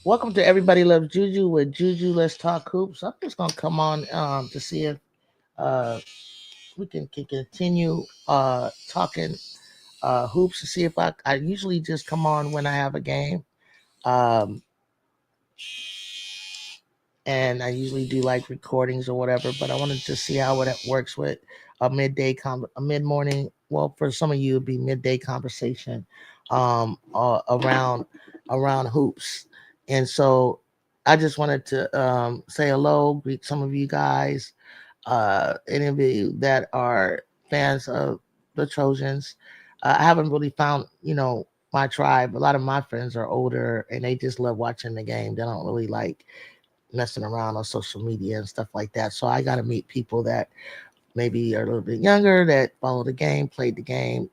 Welcome to Everybody Loves Juju with Juju. Let's talk hoops. I'm just gonna come on to see if uh, we can continue talking hoops to see if I usually just come on when I have a game. Um, and I usually do like recordings or whatever, but I wanted to see how it works with a mid morning. Well, for some of you, it'd be midday conversation around hoops, and so I just wanted to say hello, greet some of you guys, any of you that are fans of the Trojans. I haven't really found my tribe. A lot of my friends are older and they just love watching the game. They don't really like messing around on social media and stuff like that. So I got to meet people that maybe are a little bit younger that follow the game, played the game,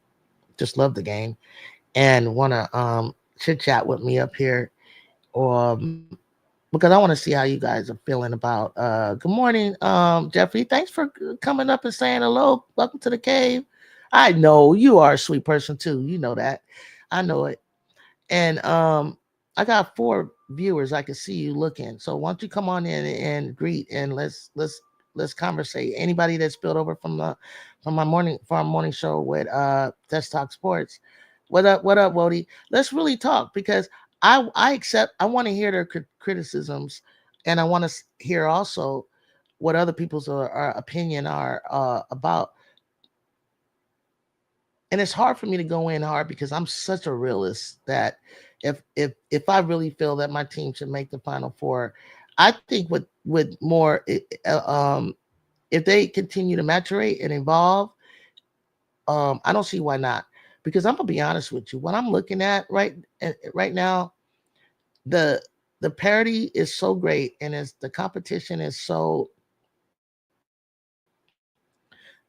just love the game, and want to chit chat with me up here. Um, because I want to see how you guys are feeling about. Good morning, Jeffrey. Thanks for coming up and saying hello. Welcome to the cave. I know you are a sweet person too. You know that. I know it. And I got 4 viewers. I can see you looking. So why don't you come on in and greet and let's conversate. Anybody that spilled over from our morning show with Let's Talk Sports. What up, Wody? Let's really talk because I want to hear their criticisms, and I want to hear also what other people's opinion are about. And it's hard for me to go in hard because I'm such a realist that if I really feel that my team should make the Final Four, I think with more if they continue to maturate and evolve, I don't see why not. Because I'm gonna be honest with you, what I'm looking at right now, the the parity is so great, and as the competition is so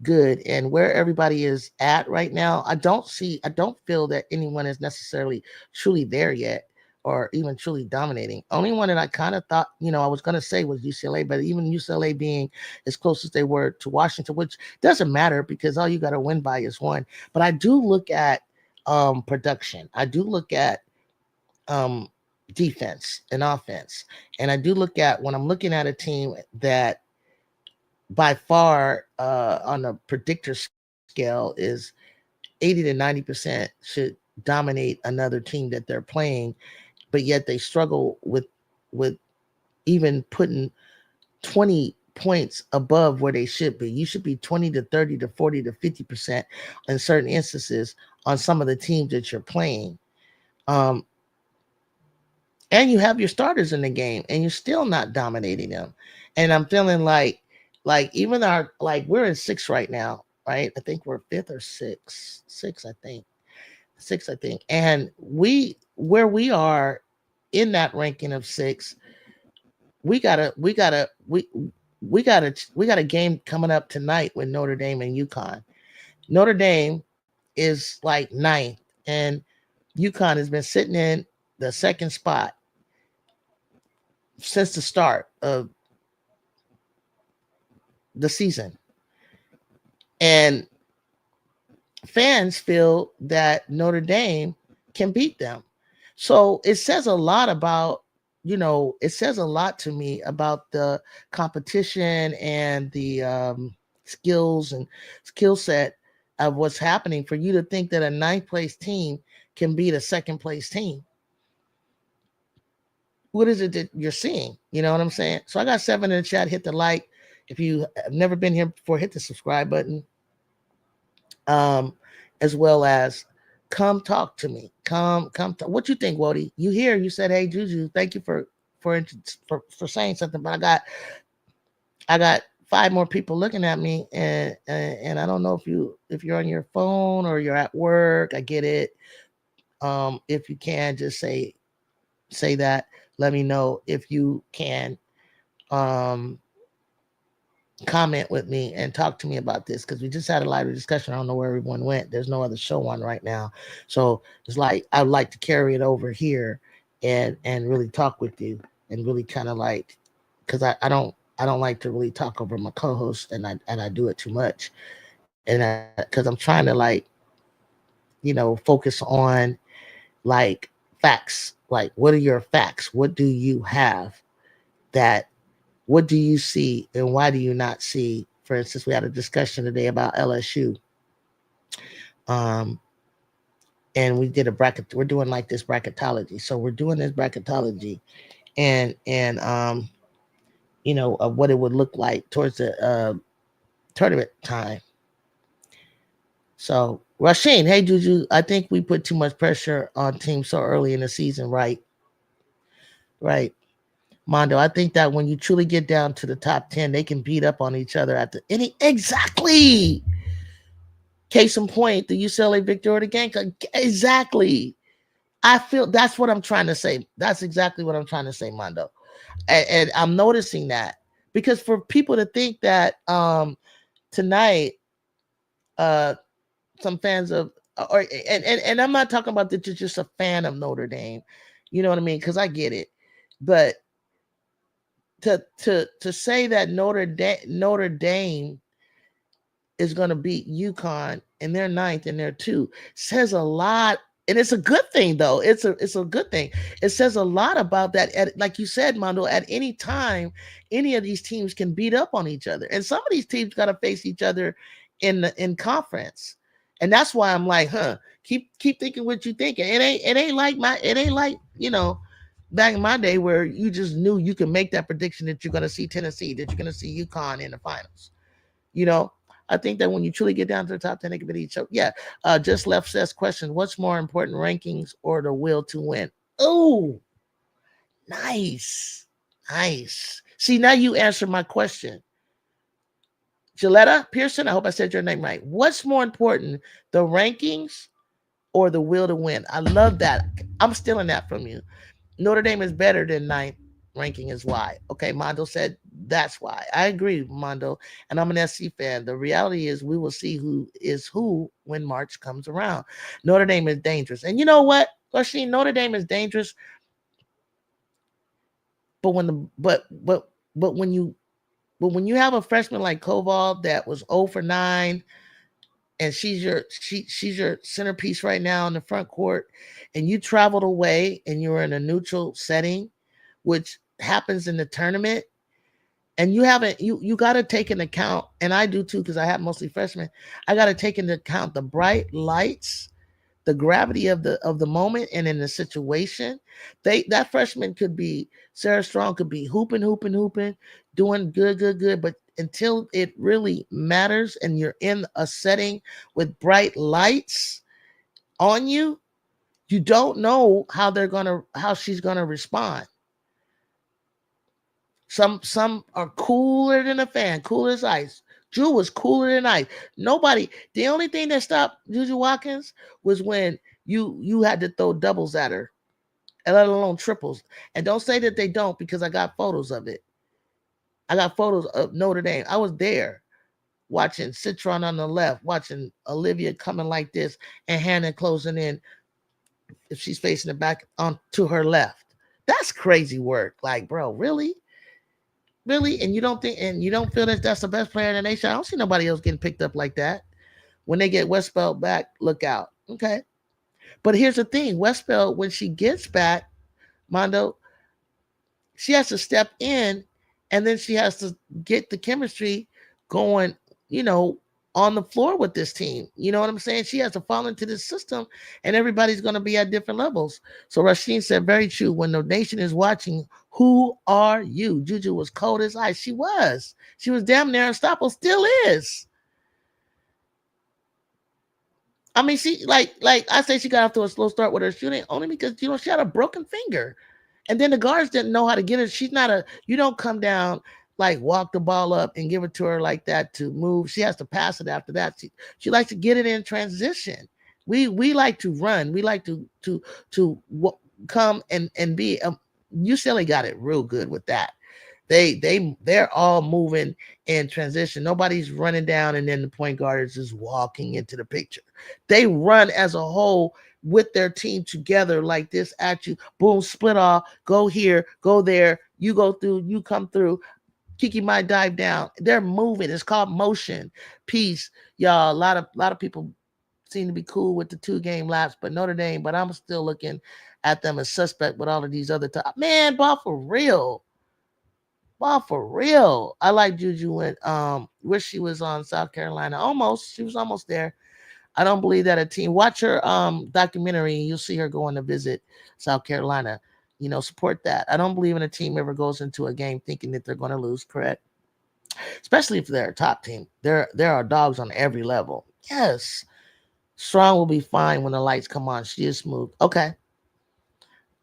good, and where everybody is at right now, I don't feel that anyone is necessarily truly there yet or even truly dominating. Only one that I kind of thought, I was going to say was UCLA, but even UCLA being as close as they were to Washington, which doesn't matter because all you got to win by is one. But I do look at production. I do look at um, defense and offense. And I do look at when I'm looking at a team that by far on a predictor scale is 80 to 90% should dominate another team that they're playing, but yet they struggle with even putting 20 points above where they should be. You should be 20 to 30 to 40 to 50% in certain instances on some of the teams that you're playing. Um, and you have your starters in the game and you're still not dominating them. And I'm feeling like even our like we're in six right now, right? I think we're fifth or six, I think. Six, I think. And where we are in that ranking of six, we got a game coming up tonight with Notre Dame and UConn. Notre Dame is like ninth, and UConn has been sitting in the second spot since the start of the season. And fans feel that Notre Dame can beat them. So it says a lot about, it says a lot to me about the competition and the skills and skill set of what's happening for you to think that a ninth place team can beat a second place team. What is it that you're seeing? You know what I'm saying? So I got 7 in the chat. Hit the like. If you have never been here before, hit the subscribe button. Um, as well as come talk to me. What you think, Wody? You here? You said, "Hey, Juju, thank you for saying something." But I got five more people looking at me, and I don't know if you're on your phone or you're at work. I get it. If you can, just say that. Let me know if you can um comment with me and talk to me about this, because we just had a live discussion. I don't know where everyone went. There's no other show on right now, so it's like I'd like to carry it over here and really talk with you and really kind of like, because I don't like to really talk over my co-host, and I do it too much, and because I'm trying to like focus on like facts. Like, what are your facts? What do you have that what do you see and why do you not see? For instance, we had a discussion today about LSU. Um, and we did a bracket. We're doing like this bracketology. So we're doing this bracketology and of what it would look like towards the tournament time. So Rasheen, hey Juju, I think we put too much pressure on teams so early in the season, right? Right. Mondo, I think that when you truly get down to the top 10, they can beat up on each other at the any exactly. Case in point, the UCLA victory or the Gamecocks. Exactly. I feel that's what I'm trying to say. That's exactly what I'm trying to say, Mondo. And I'm noticing that because for people to think that tonight, uh, some fans of or and I'm not talking about that you're just a fan of Notre Dame, you know what I mean? Because I get it, but to say that Notre Dame is going to beat UConn and they're ninth and they're two says a lot. And it's a good thing, though. It's a good thing. It says a lot about that. Like you said, Mondo, at any time, any of these teams can beat up on each other, and some of these teams got to face each other in conference. And that's why I'm like, keep thinking what you thinking. It ain't like back in my day where you just knew you could make that prediction that you're going to see Tennessee, that you're going to see UConn in the finals. You know, I think that when you truly get down to the top 10, they can beat each other. Yeah. Just left says question: what's more important, rankings or the will to win? Oh, nice. Nice. See, now you answered my question. Gilletta Pearson, I hope I said your name right. What's more important, the rankings or the will to win? I love that. I'm stealing that from you. Notre Dame is better than ninth ranking is why. Okay, Mondo said that's why. I agree, Mondo, and I'm an SC fan. The reality is we will see who is who when March comes around. Notre Dame is dangerous. And you know what, Rasheen, Notre Dame is dangerous, but when you have a freshman like Koval that was 0 for 9 and she's your centerpiece right now in the front court, and you traveled away and you're in a neutral setting, which happens in the tournament, and you haven't you got to take into account, and I do too because I have mostly freshmen. I got to take into account the bright lights, the gravity of the moment, and in the situation. That freshman could be Sarah Strong, could be hooping, doing good, but until it really matters and you're in a setting with bright lights on you, you don't know how she's gonna respond. Some are cooler than a fan, cool as ice. Drew was cooler than ice. Nobody. The only thing that stopped Juju Watkins was when you had to throw doubles at her, and let alone triples. And don't say that they don't, because I got photos of it. I got photos of Notre Dame. I was there watching Citron on the left, watching Olivia coming like this, and Hannah closing in if she's facing the back on to her left. That's crazy work. Like, bro, really? Really? And you don't feel that that's the best player in the nation? I don't see nobody else getting picked up like that. When they get Westbelt back, look out. Okay. But here's the thing: Westbelt, when she gets back, Mondo, she has to step in, and then she has to get the chemistry going, you know, on the floor with this team. You know what I'm saying? She has to fall into this system, and everybody's going to be at different levels. So Rasheen said, very true. When the nation is watching, who are you? Juju was cold as ice. She was. She was damn near unstoppable. Still is. I mean, like I say, she got off to a slow start with her shooting only because she had a broken finger, and then the guards didn't know how to get it. She's not a you don't come down like walk the ball up and give it to her like that to move. She has to pass it after that. She likes to get it in transition. We like to run. We like to come and be. UCLA got it real good with that. They're all moving in transition. Nobody's running down and then the point guard is just walking into the picture. They run as a whole with their team together like this at you. Boom, split off, go here, go there. You go through, you come through. Kiki might dive down. They're moving. It's called motion. Peace, y'all. A lot of people seem to be cool with the 2 game lapse, but Notre Dame. But I'm still looking at them as suspect with all of these other top man. Ball for real. Wow, for real. I like Juju when wish she was on South Carolina. Almost. She was almost there. I don't believe that a team watch her documentary and you'll see her going to visit South Carolina. Support that. I don't believe in a team ever goes into a game thinking that they're going to lose, correct? Especially if they're a top team. There are dogs on every level. Yes. Strong will be fine when the lights come on. She is smooth. Okay.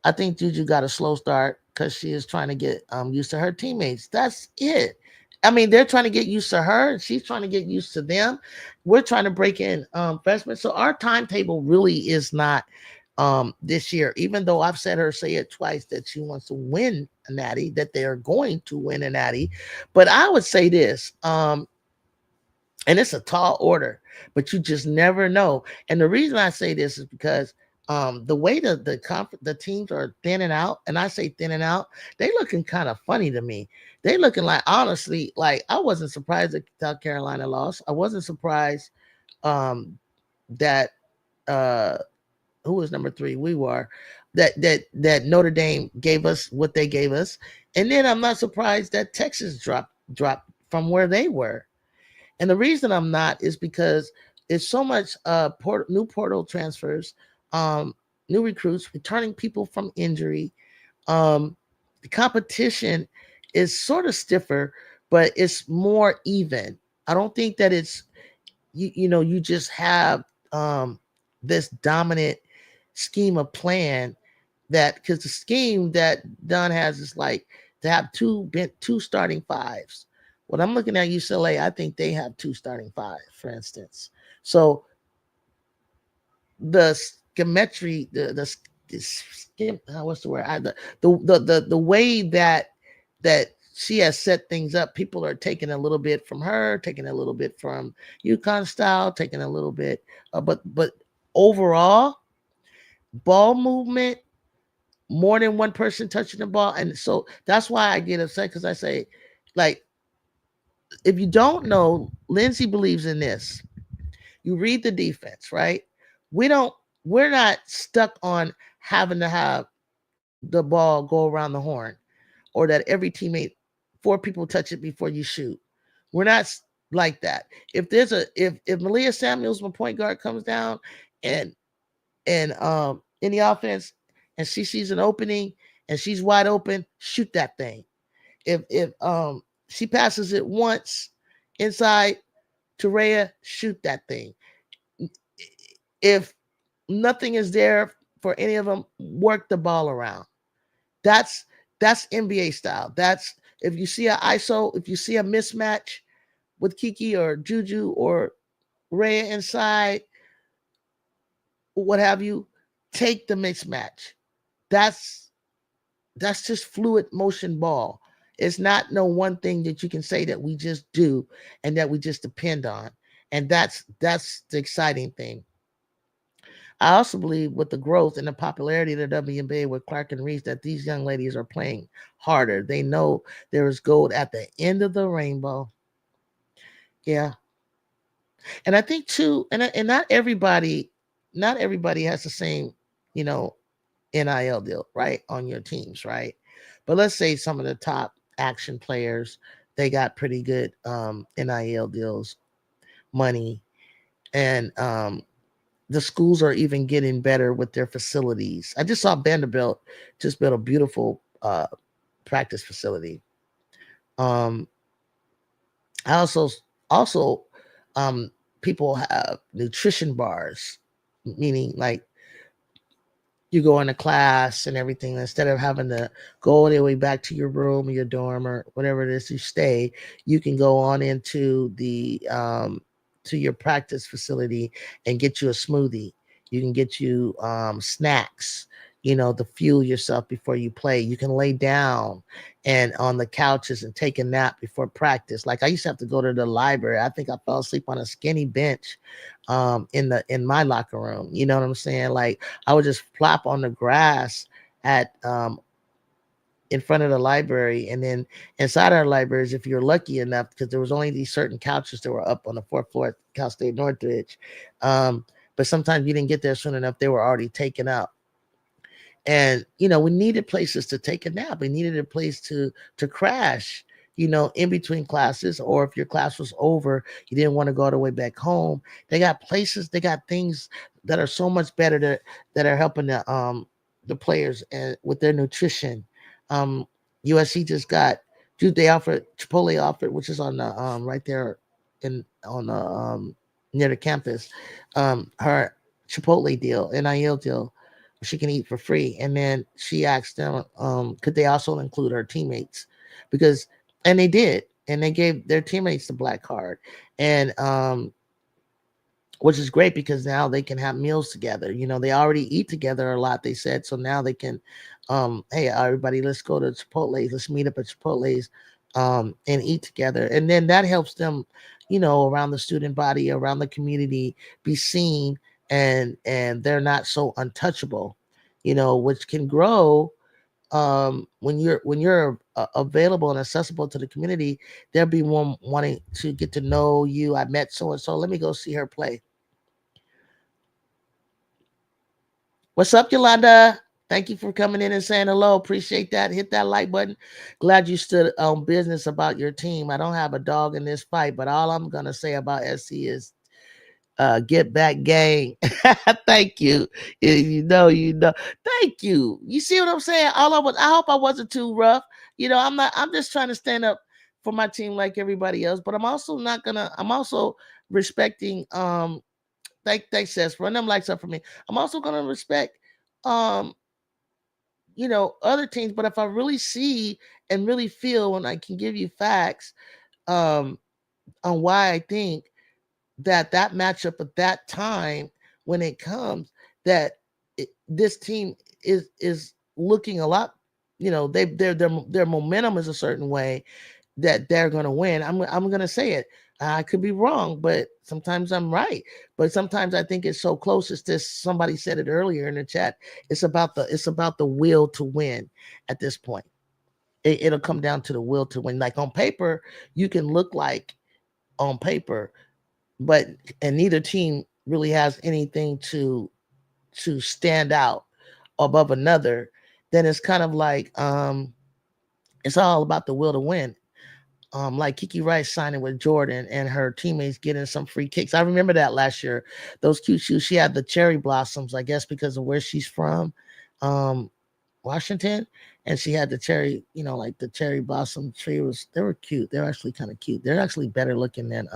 I think Juju got a slow start because she is trying to get used to her teammates. That's it. I mean, they're trying to get used to her, and she's trying to get used to them. We're trying to break in freshmen, so our timetable really is not this year. Even though I've said her say it twice that she wants to win a natty, that they are going to win a natty. But I would say this: and it's a tall order, but you just never know. And the reason I say this is because the way the teams are thinning out, and I say thinning out, they looking kind of funny to me. They looking like honestly, like I wasn't surprised that South Carolina lost. I wasn't surprised um, that uh, who was number 3? We were that Notre Dame gave us what they gave us, and then I'm not surprised that Texas dropped from where they were. And the reason I'm not is because it's so much new portal transfers, um, new recruits, returning people from injury. Um, the competition is sort of stiffer, but it's more even. I don't think that it's you just have this dominant scheme of plan that because the scheme that Dunn has is like to have two starting fives. When I'm looking at UCLA, I think they have 2 starting 5, for instance. So the schemetry, the skim, what's the word? The way that she has set things up, people are taking a little bit from her, taking a little bit from UConn style, taking a little bit, but overall, ball movement, more than one person touching the ball, and so that's why I get upset because I say, like, if you don't know, Lindsay believes in this. You read the defense, right? We don't. We're not stuck on having to have the ball go around the horn, or that every teammate, 4 people touch it before you shoot. We're not like that. If Malia Samuels, my point guard, comes down and in the offense and she sees an opening and she's wide open, shoot that thing. If she passes it once inside to Rhea, shoot that thing. If nothing is there for any of them, work the ball around. That's that's NBA style. That's if you see a ISO, if you see a mismatch with Kiki or Juju or Rhea inside, what have you, take the mismatch. That's that's just fluid motion ball. It's not no one thing that you can say that we just do and that we just depend on. And that's the exciting thing. I also believe with the growth and the popularity of the WNBA with Clark and Reese that these young ladies are playing harder. They know there is gold at the end of the rainbow. Yeah. And I think too, and not everybody has the same, you know, NIL deal, right? On your teams, right? But let's say some of the top action players, they got pretty good NIL deals, money, and the schools are even getting better with their facilities. I just saw Vanderbilt just built a beautiful practice facility. Um, I also um people have nutrition bars, meaning like you go into class and everything, instead of having to go all the way back to your room or your dorm or whatever it is you stay, you can go on into the to your practice facility and get you a smoothie. You can get you snacks, to fuel yourself before you play. You can lay down and on the couches and take a nap before practice. Like I used to have to go to the library. I think I fell asleep on a skinny bench in my locker room. You know what I'm saying? Like I would just plop on the grass at in front of the library, and then inside our libraries, if you're lucky enough, because there was only these certain couches that were up on the fourth floor at Cal State Northridge. But sometimes you didn't get there soon enough; they were already taken up. And we needed places to take a nap. We needed a place to crash. In between classes, or if your class was over, you didn't want to go all the way back home. They got places, they got things that are so much better that are helping the players and with their nutrition. Um, USC just got, dude, they offered Chipotle offered, which is on the right there in on the near the campus, her Chipotle deal, NIL deal, she can eat for free. And then she asked them, could they also include her teammates? Because, and they did, and they gave their teammates the black card, and which is great because now they can have meals together. They already eat together a lot, they said. So now they can, hey, everybody, let's go to Chipotle's. Let's meet up at Chipotle's and eat together. And then that helps them, around the student body, around the community, be seen, and they're not so untouchable, which can grow when you're available and accessible to the community. There'll be one wanting to get to know you. I met so and so. Let me go see her play. What's up, Yolanda? Thank you for coming in and saying hello. Appreciate that. Hit that like button. Glad you stood on business about your team. I don't have a dog in this fight, but all I'm gonna say about SC is get back gang. Thank you. You know. Thank you. You see what I'm saying? I hope I wasn't too rough. I'm just trying to stand up for my team like everybody else, but I'm also respecting thanks says run them likes up for me. I'm also gonna respect um other teams, but if I really see and really feel and I can give you facts um on why I think that matchup at that time when it comes that this team is looking a lot, their momentum is a certain way that they're going to win. I'm going to say it. I could be wrong, but sometimes I'm right. But sometimes I think it's so close. It's this. Somebody said it earlier in the chat. It's about the will to win. At this point, it'll come down to the will to win. Like on paper, you can look like on paper, but and neither team really has anything to stand out above another. Then it's kind of like it's all about the will to win. Like Kiki Rice signing with Jordan and her teammates getting some free kicks. I remember that last year. Those cute shoes. She had the cherry blossoms, I guess, because of where she's from, um, Washington, and she had the cherry. Like the cherry blossom tree was. They were cute. They're actually kind of cute. They're actually better looking than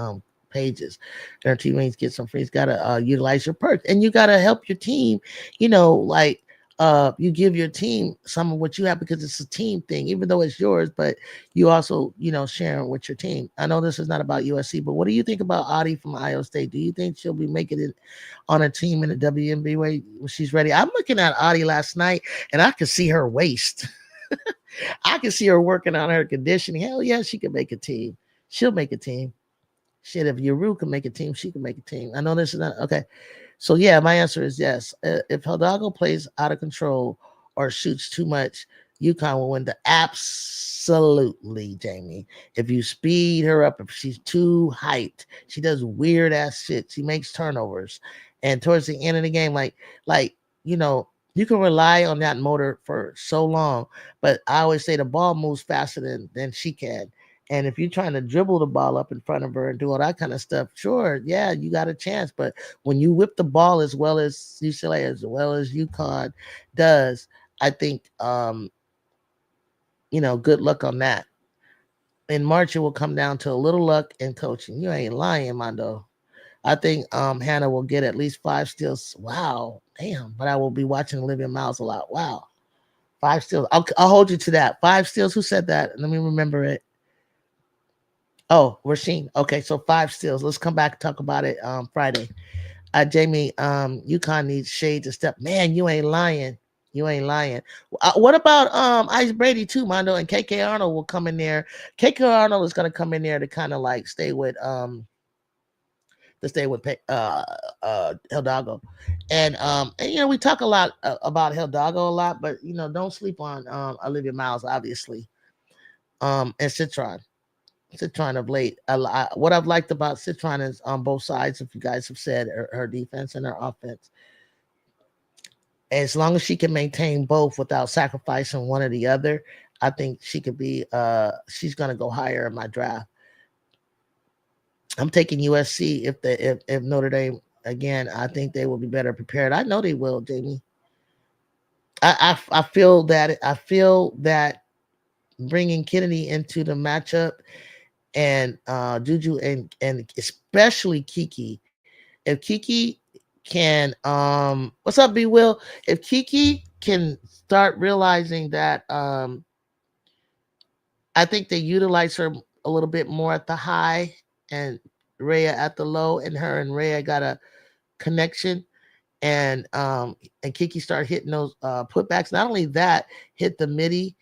pages. Their teammates get some free. You gotta utilize your perks, and you gotta help your team. Like you give your team some of what you have because it's a team thing, even though it's yours, but you also, sharing with your team. I know this is not about USC, but what do you think about Audie from Iowa State? Do you think she'll be making it on a team in the WNBA when she's ready? I'm looking at Audie last night and I could see her waist. I can see her working on her conditioning. Hell yeah, she can make a team. She'll make a team. Shit, if Yuru can make a team, she can make a team. I know this is not okay. So yeah, my answer is yes. If Hidalgo plays out of control or shoots too much, UConn will win. Absolutely, Jamie. If you speed her up, if she's too hyped, she does weird ass shit. She makes turnovers, and towards the end of the game, like you can rely on that motor for so long. But I always say the ball moves faster than she can. And if you're trying to dribble the ball up in front of her and do all that kind of stuff, sure, yeah, you got a chance. But when you whip the ball as well as UCLA, as well as UConn does, I think good luck on that. In March, it will come down to a little luck and coaching. You ain't lying, Mondo. I think Hannah will get at least 5 steals. Wow, damn! But I will be watching Olivia Miles a lot. Wow, 5 steals. I'll hold you to that. 5 steals. Who said that? Let me remember it. Oh, Rasheen. Okay, so 5 steals. Let's come back and talk about it Friday. Jamie, UConn needs Shade to step. Man, you ain't lying. You ain't lying. What about Ice Brady too, Mondo, and KK Arnold will come in there. KK Arnold is gonna come in there to kind of like stay with Hidalgo, and you know we talk a lot about Hidalgo a lot, but you know don't sleep on Olivia Miles, obviously, and Citron of late. What I've liked about Citron is on both sides. If you guys have said her defense and her offense, as long as she can maintain both without sacrificing one or the other, I think she could be. She's gonna go higher in my draft. I'm taking USC if Notre Dame again. I think they will be better prepared. I know they will, Jamie. I feel that bringing Kennedy into the matchup and Juju and especially Kiki. If Kiki can what's up, B Will? If Kiki can start realizing that I think they utilize her a little bit more at the high and Rhea at the low, and her and Rhea got a connection and Kiki started hitting those putbacks. Not only that, hit the midi.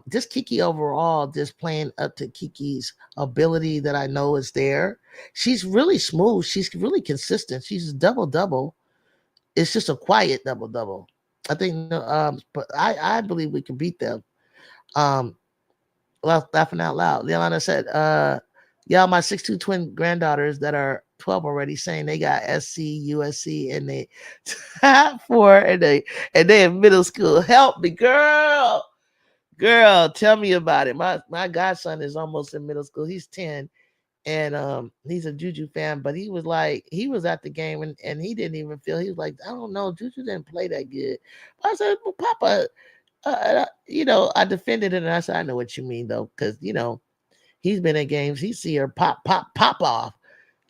Just Kiki overall, just playing up to Kiki's ability that I know is there. She's really smooth. She's really consistent. She's a double double. It's just a quiet double double. I think, but I believe we can beat them. Um, laughing out loud. Leilana said, y'all, my 6'2" twin granddaughters that are 12 already saying they got SC, USC, and they four and they in middle school. Help me, girl. Girl, tell me about it. My godson is almost in middle school. He's 10 and he's a Juju fan, but he was at the game and he didn't even feel he was like, I don't know, Juju didn't play that good. I said, well, Papa, you know, I defended it and I said, I know what you mean though, because you know, he's been in games, he see her pop off,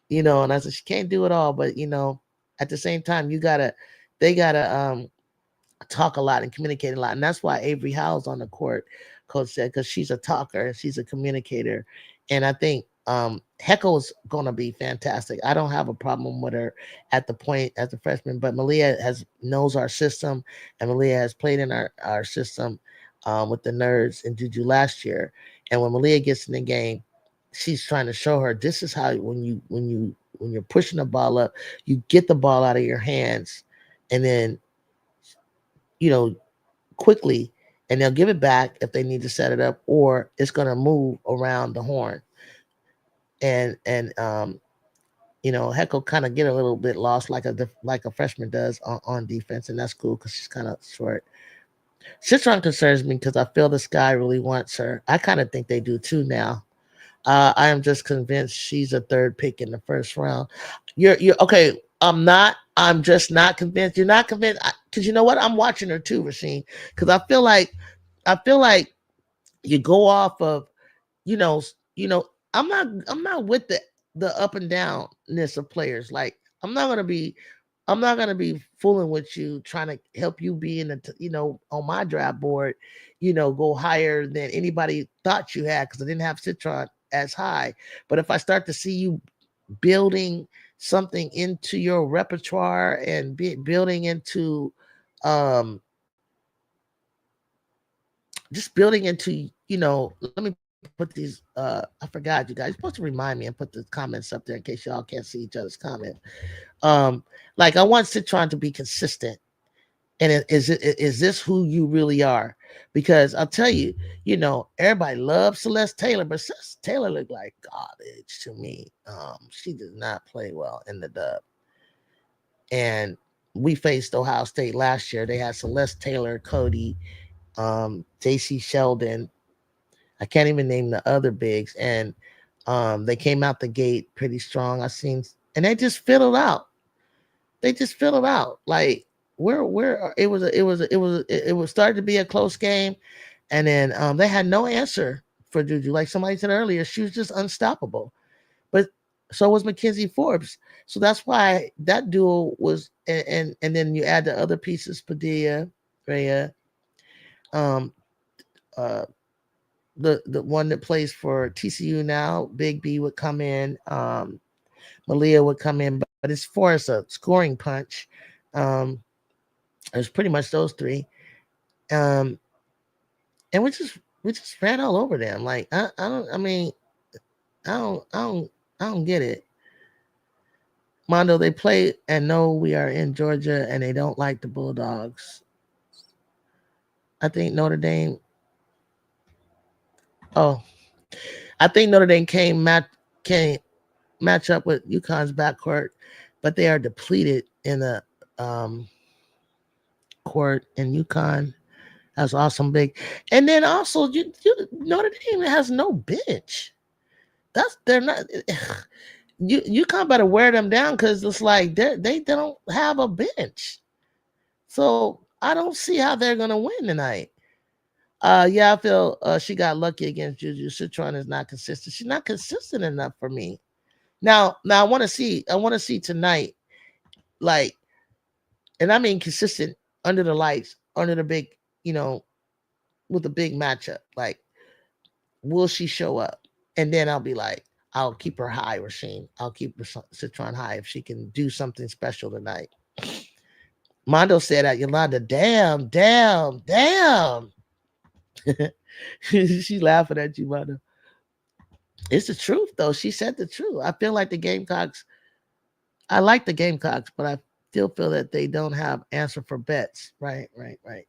you know, and I said she can't do it all, but you know, at the same time, they gotta talk a lot and communicate a lot, and that's why Avery Howell's on the court. Coach said because she's a talker, she's a communicator, and I think Heckle's gonna be fantastic. I don't have a problem with her at the point as a freshman, but Malia has knows our system, and Malia has played in our system with the Nerds and Juju last year. And when Malia gets in the game, she's trying to show her this is how when you're pushing the ball up, you get the ball out of your hands, and then you know quickly, and they'll give it back if they need to set it up, or it's going to move around the horn. And you know, Heckle kind of get a little bit lost like a freshman does on defense, and that's cool because she's kind of short. Citron concerns me because I feel this guy really wants her. I kind of think they do too now. I am just convinced she's a third pick in the first round. You're okay. I'm not. I'm just not convinced. You're not convinced because you know what? I'm watching her too, Rasheen. Because I feel like you go off of you know you know. I'm not with the up and downness of players. Like I'm not gonna be fooling with you, trying to help you be in you know on my draft board, you know, go higher than anybody thought you had because I didn't have Citron as high. But if I start to see you building something into your repertoire and building into um just building into you know let me put these I forgot you guys. You're supposed to remind me and put the comments up there in case y'all can't see each other's comment. um like I want Citron to be consistent. And is this who you really are? Because I'll tell you, you know, everybody loves Celeste Taylor, but Celeste Taylor looked like garbage to me. She did not play well in the dub. And we faced Ohio State last year. They had Celeste Taylor, Cody, JC Sheldon. I can't even name the other bigs. And they came out the gate pretty strong. I seen, and they just fiddled out. They just fiddled out. Like where it was starting to be a close game, and then they had no answer for Juju. Like somebody said earlier, she was just unstoppable. But So was Mackenzie Forbes. So that's why that duo was, and then you add the other pieces, Padilla, Rhea, um, uh, the one that plays for TCU now, Big B would come in, Malia would come in, but it's for us a scoring punch. Um, it was pretty much those three, um, and we just ran all over them. Like I don't, I mean, I don't get it. Mondo, they play and know we are in Georgia and they don't like the Bulldogs. I think Notre Dame. Oh, I think Notre Dame came match up with UConn's backcourt, but they are depleted in the um, court. And UConn has awesome big, and then also Notre Dame has no bench. That's they're not. UConn better wear them down because it's like they don't have a bench. So I don't see how they're gonna win tonight. Yeah, I feel she got lucky against Juju. Citron is not consistent. She's not consistent enough for me. Now I want to see. I want to see tonight, like, and I mean consistent under the lights, under the big, you know, with a big matchup. Like, will she show up? And then I'll be like, I'll keep her high, Rasheen. I'll keep Citron high if she can do something special tonight. Mondo said that Yolanda, damn, damn, damn. She laughing at you, Mondo. It's the truth, though. She said the truth. I feel like the Gamecocks. I like the Gamecocks, but I still feel that they don't have answer for bets. Right, right, right.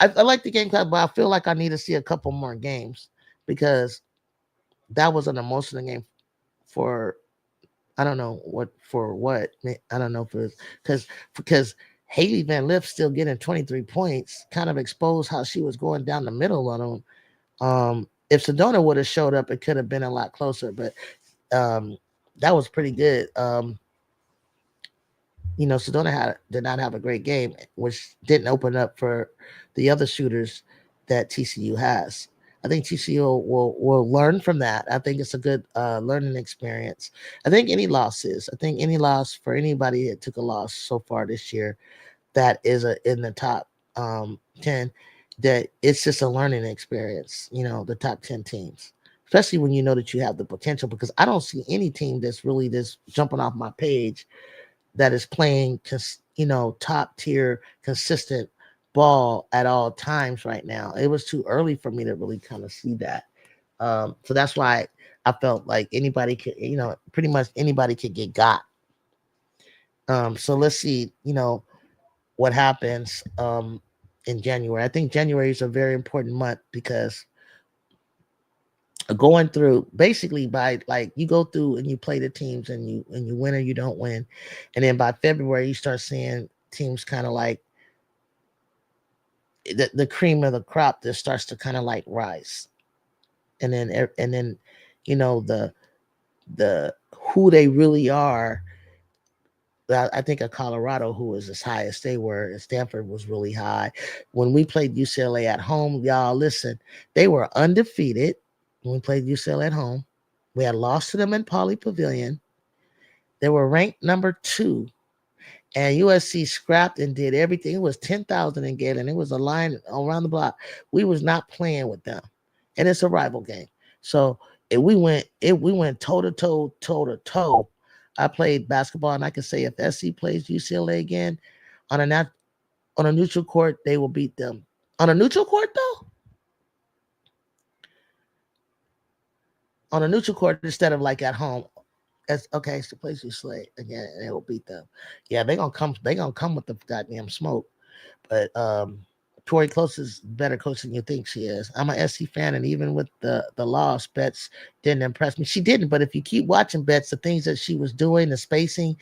I like the Gamecocks, but I feel like I need to see a couple more games because that was an emotional game for I don't know what for what. I don't know if it was because Haley Van Lith still getting 23 points kind of exposed how she was going down the middle on them. If Sedona would have showed up, it could have been a lot closer, but um, that was pretty good. Sedona did not have a great game, which didn't open up for the other shooters that TCU has. I think TCU will learn from that. I think it's a good learning experience. I think any losses. I think any loss for anybody that took a loss so far this year that is in the top 10, that it's just a learning experience. The top 10 teams, especially when you know that you have the potential. Because I don't see any team that's really just jumping off my page that is playing, top tier, consistent ball at all times right now. It was too early for me to really kind of see that. So that's why I felt like anybody could, pretty much anybody could get got. So let's see, what happens in January. I think January is a very important month because going through basically by like you go through and you play the teams and you win or you don't win, and then by February you start seeing teams kind of like the cream of the crop that starts to kind of like rise, and then the who they really are. I think of Colorado, who was as high as they were, and Stanford was really high. When we played UCLA at home, y'all listen, they were undefeated when we played UCLA at home. We had lost to them in Pauley Pavilion. They were ranked number 2, and USC scrapped and did everything. It was 10,000 in Galen. It was a line around the block. We was not playing with them, and it's a rival game. So we went toe to toe, toe to toe. I played basketball, and I can say if SC plays UCLA again on on a neutral court, they will beat them. On a neutral court, though, on a neutral court instead of like at home. As okay, so plays UCLA again, and they will beat them. Yeah, they gonna come. They gonna come with the goddamn smoke. But Tori Close is better coach than you think she is. I'm a SC fan, and even with the loss, Betts didn't impress me. She didn't, but if you keep watching Betts, the things that she was doing, the spacing,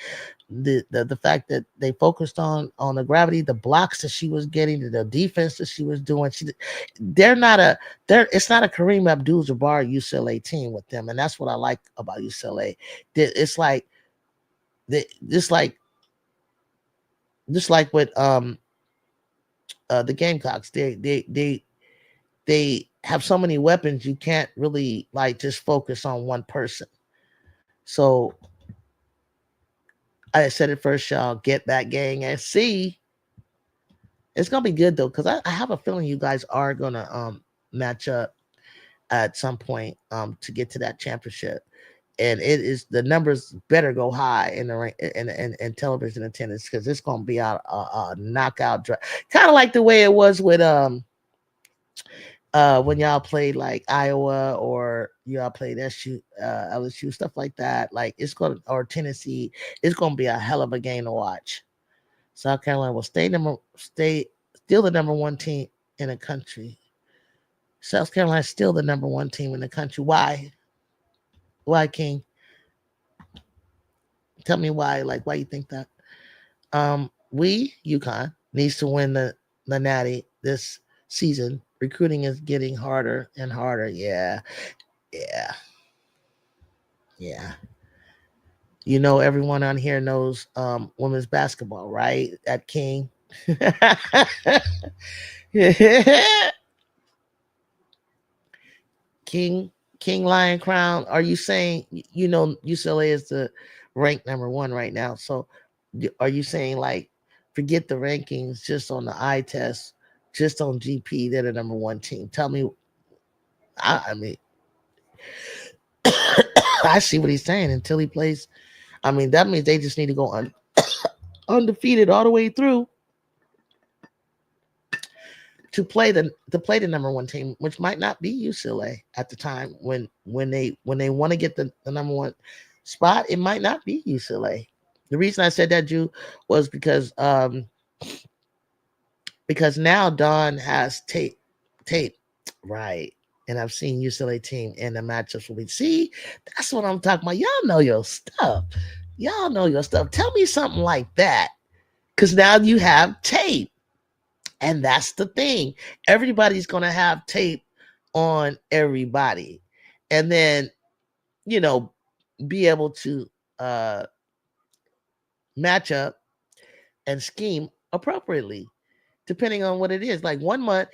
the fact that they focused on the gravity, the blocks that she was getting, the defense that she was doing, they're not a it's not a Kareem Abdul-Jabbar UCLA team with them, and that's what I like about UCLA. It's like they just like with the Gamecocks. They have so many weapons you can't really like just focus on one person. So I said it first, y'all. Get that gang and see. It's gonna be good though, because I have a feeling you guys are gonna match up at some point to get to that championship. And it is the numbers better go high in the in television attendance because it's gonna be a knockout drive, kind of like the way it was with when y'all played like Iowa or y'all played LSU, stuff like that. Like it's gonna or Tennessee, it's gonna be a hell of a game to watch. South Carolina will stay still the number one team in the country. South Carolina is still the number one team in the country. Why? Why, King? Tell me why. Like why you think that? We UConn needs to win the Natty this season. Recruiting is getting harder and harder. Yeah, yeah, yeah. You know, everyone on here knows women's basketball, right? At King. King King Lion Crown. Are you saying you know UCLA is the ranked number one right now? So are you saying like forget the rankings just on the eye test, just on GP, they're the number one team? Tell me. I mean, I see what he's saying until he plays. I mean, that means they just need to go undefeated all the way through to play the number one team, which might not be UCLA at the time when they want to get the number one spot. It might not be UCLA. The reason I said that, Jew, was because now Don has tape, right? And I've seen UCLA team in the matchups with me. See, that's what I'm talking about. Y'all know your stuff. Y'all know your stuff. Tell me something like that. Because now you have tape. And that's the thing. Everybody's going to have tape on everybody. And then, you know, be able to match up and scheme appropriately, depending on what it is. Like 1 month,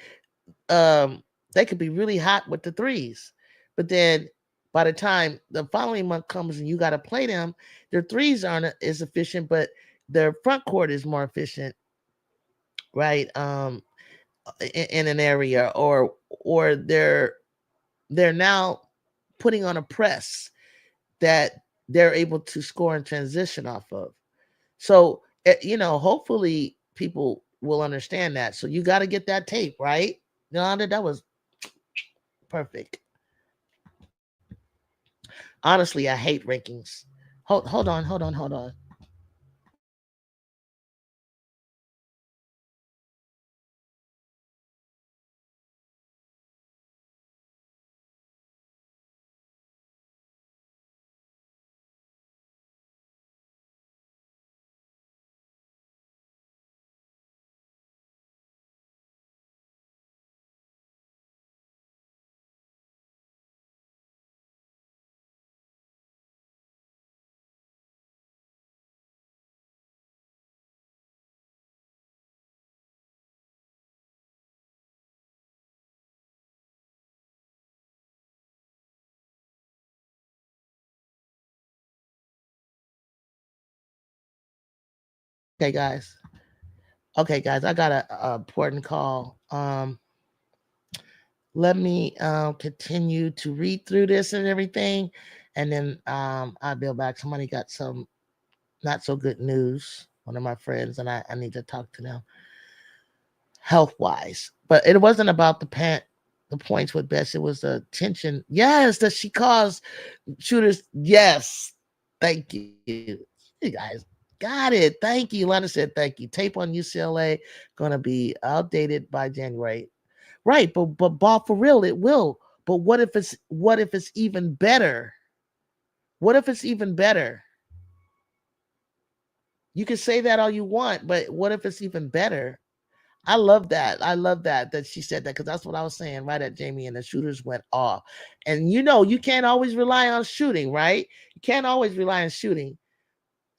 they could be really hot with the threes. But then by the time the following month comes and you got to play them, their threes aren't as efficient, but their front court is more efficient, right? In an area, or they're now putting on a press that they're able to score and transition off of. So you know, hopefully people will understand that. So you got to get that tape, right? Yolanda, that was perfect. Honestly, I hate rankings. Hold on. Okay, guys. Okay, guys, I got a important call. Let me continue to read through this and everything, and then I'll be back. Somebody got some not so good news. One of my friends, and I need to talk to them health wise. But it wasn't about the points with Bess. It was the tension. Yes, that she caused shooters. Yes, thank you. You guys got it. Thank you. Lana said thank you. Tape on UCLA gonna be outdated by January. Right, but ball for real, it will. But what if it's even better? What if it's even better? You can say that all you want, but what if it's even better? I love that. I love that she said that because that's what I was saying right at Jamie, and the shooters went off. And you know, you can't always rely on shooting, right? You can't always rely on shooting.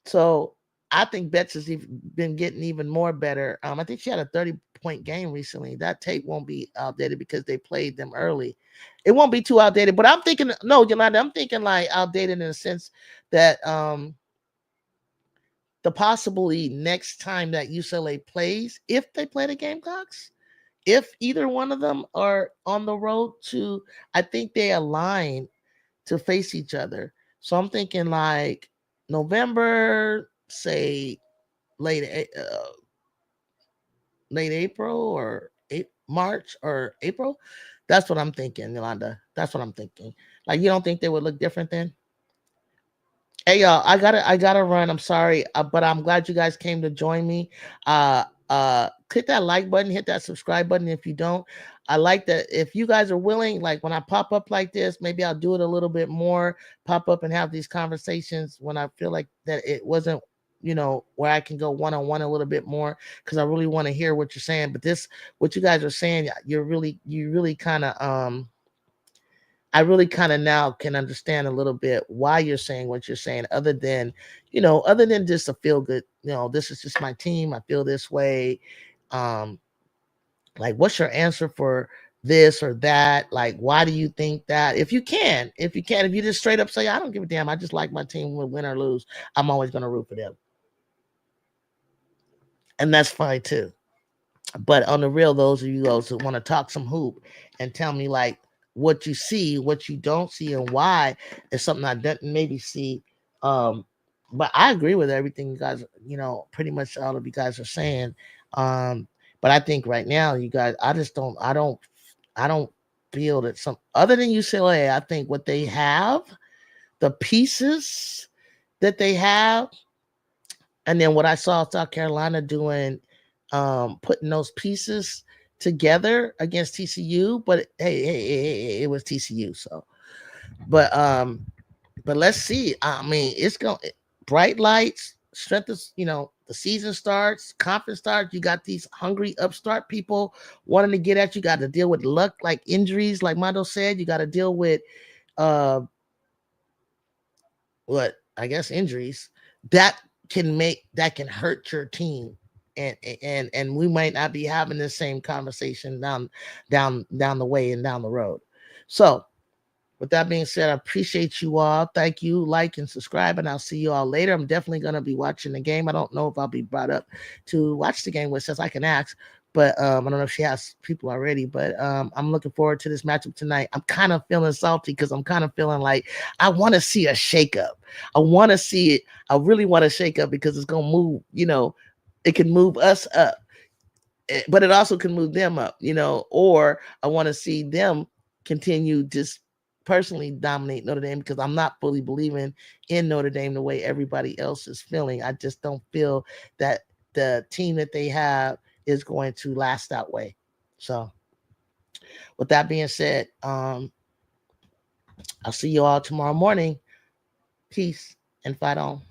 So I think Betts has been getting even more better. I think she had a 30-point game recently. That tape won't be outdated because they played them early. It won't be too outdated, but I'm thinking no, Yolanda, I'm thinking like outdated in the sense that the possibility next time that UCLA plays, if they play the Gamecocks, if either one of them are on the road to, I think they align to face each other. So I'm thinking like November, say late late April or March or April. That's what I'm thinking, Yolanda. That's what I'm thinking. Like, you don't think they would look different then? Hey y'all, I gotta run. I'm sorry, but I'm glad you guys came to join me. Click that like button, hit that subscribe button if you don't. I like that if you guys are willing, like when I pop up like this, maybe I'll do it a little bit more, pop up and have these conversations when I feel like that it wasn't, where I can go one on one a little bit more because I really want to hear what you're saying. But this, what you guys are saying, you really kind of I really kind of now can understand a little bit why you're saying what you're saying, other than just a feel good, this is just my team. I feel this way. Um, like, what's your answer for this or that? Like, why do you think that? If you just straight up say, I don't give a damn. I just like my team will win or lose. I'm always going to root for them. And that's fine too. But on the real, those of you guys who want to talk some hoop and tell me like what you see, what you don't see, and why is something I didn't maybe see. Um, but I agree with everything you guys, pretty much all of you guys are saying. Um, but I think right now, you guys, I don't feel that some other than UCLA. I think what they have, the pieces that they have, and then what I saw South Carolina doing, putting those pieces together against TCU. But hey, it was TCU. So, but but let's see. I mean, it's going bright lights. Strength is, the season starts, conference starts. You got these hungry upstart people wanting to get at you. Got to deal with luck, like injuries, like Mondo said. You got to deal with uh what I guess injuries that can hurt your team, and we might not be having the same conversation down the way and down the road. So with that being said, I appreciate you all. Thank you. Like and subscribe, and I'll see you all later. I'm definitely going to be watching the game. I don't know if I'll be brought up to watch the game, which says I can ask, but I don't know if she has people already. But I'm looking forward to this matchup tonight. I'm kind of feeling salty because I'm kind of feeling like I want to see a shakeup. I want to see it. I really want to shake up because it's going to move, it can move us up, but it also can move them up, or I want to see them continue just personally dominate Notre Dame because I'm not fully believing in Notre Dame the way everybody else is feeling. I just don't feel that the team that they have is going to last that way. So with that being said, I'll see you all tomorrow morning. Peace and fight on.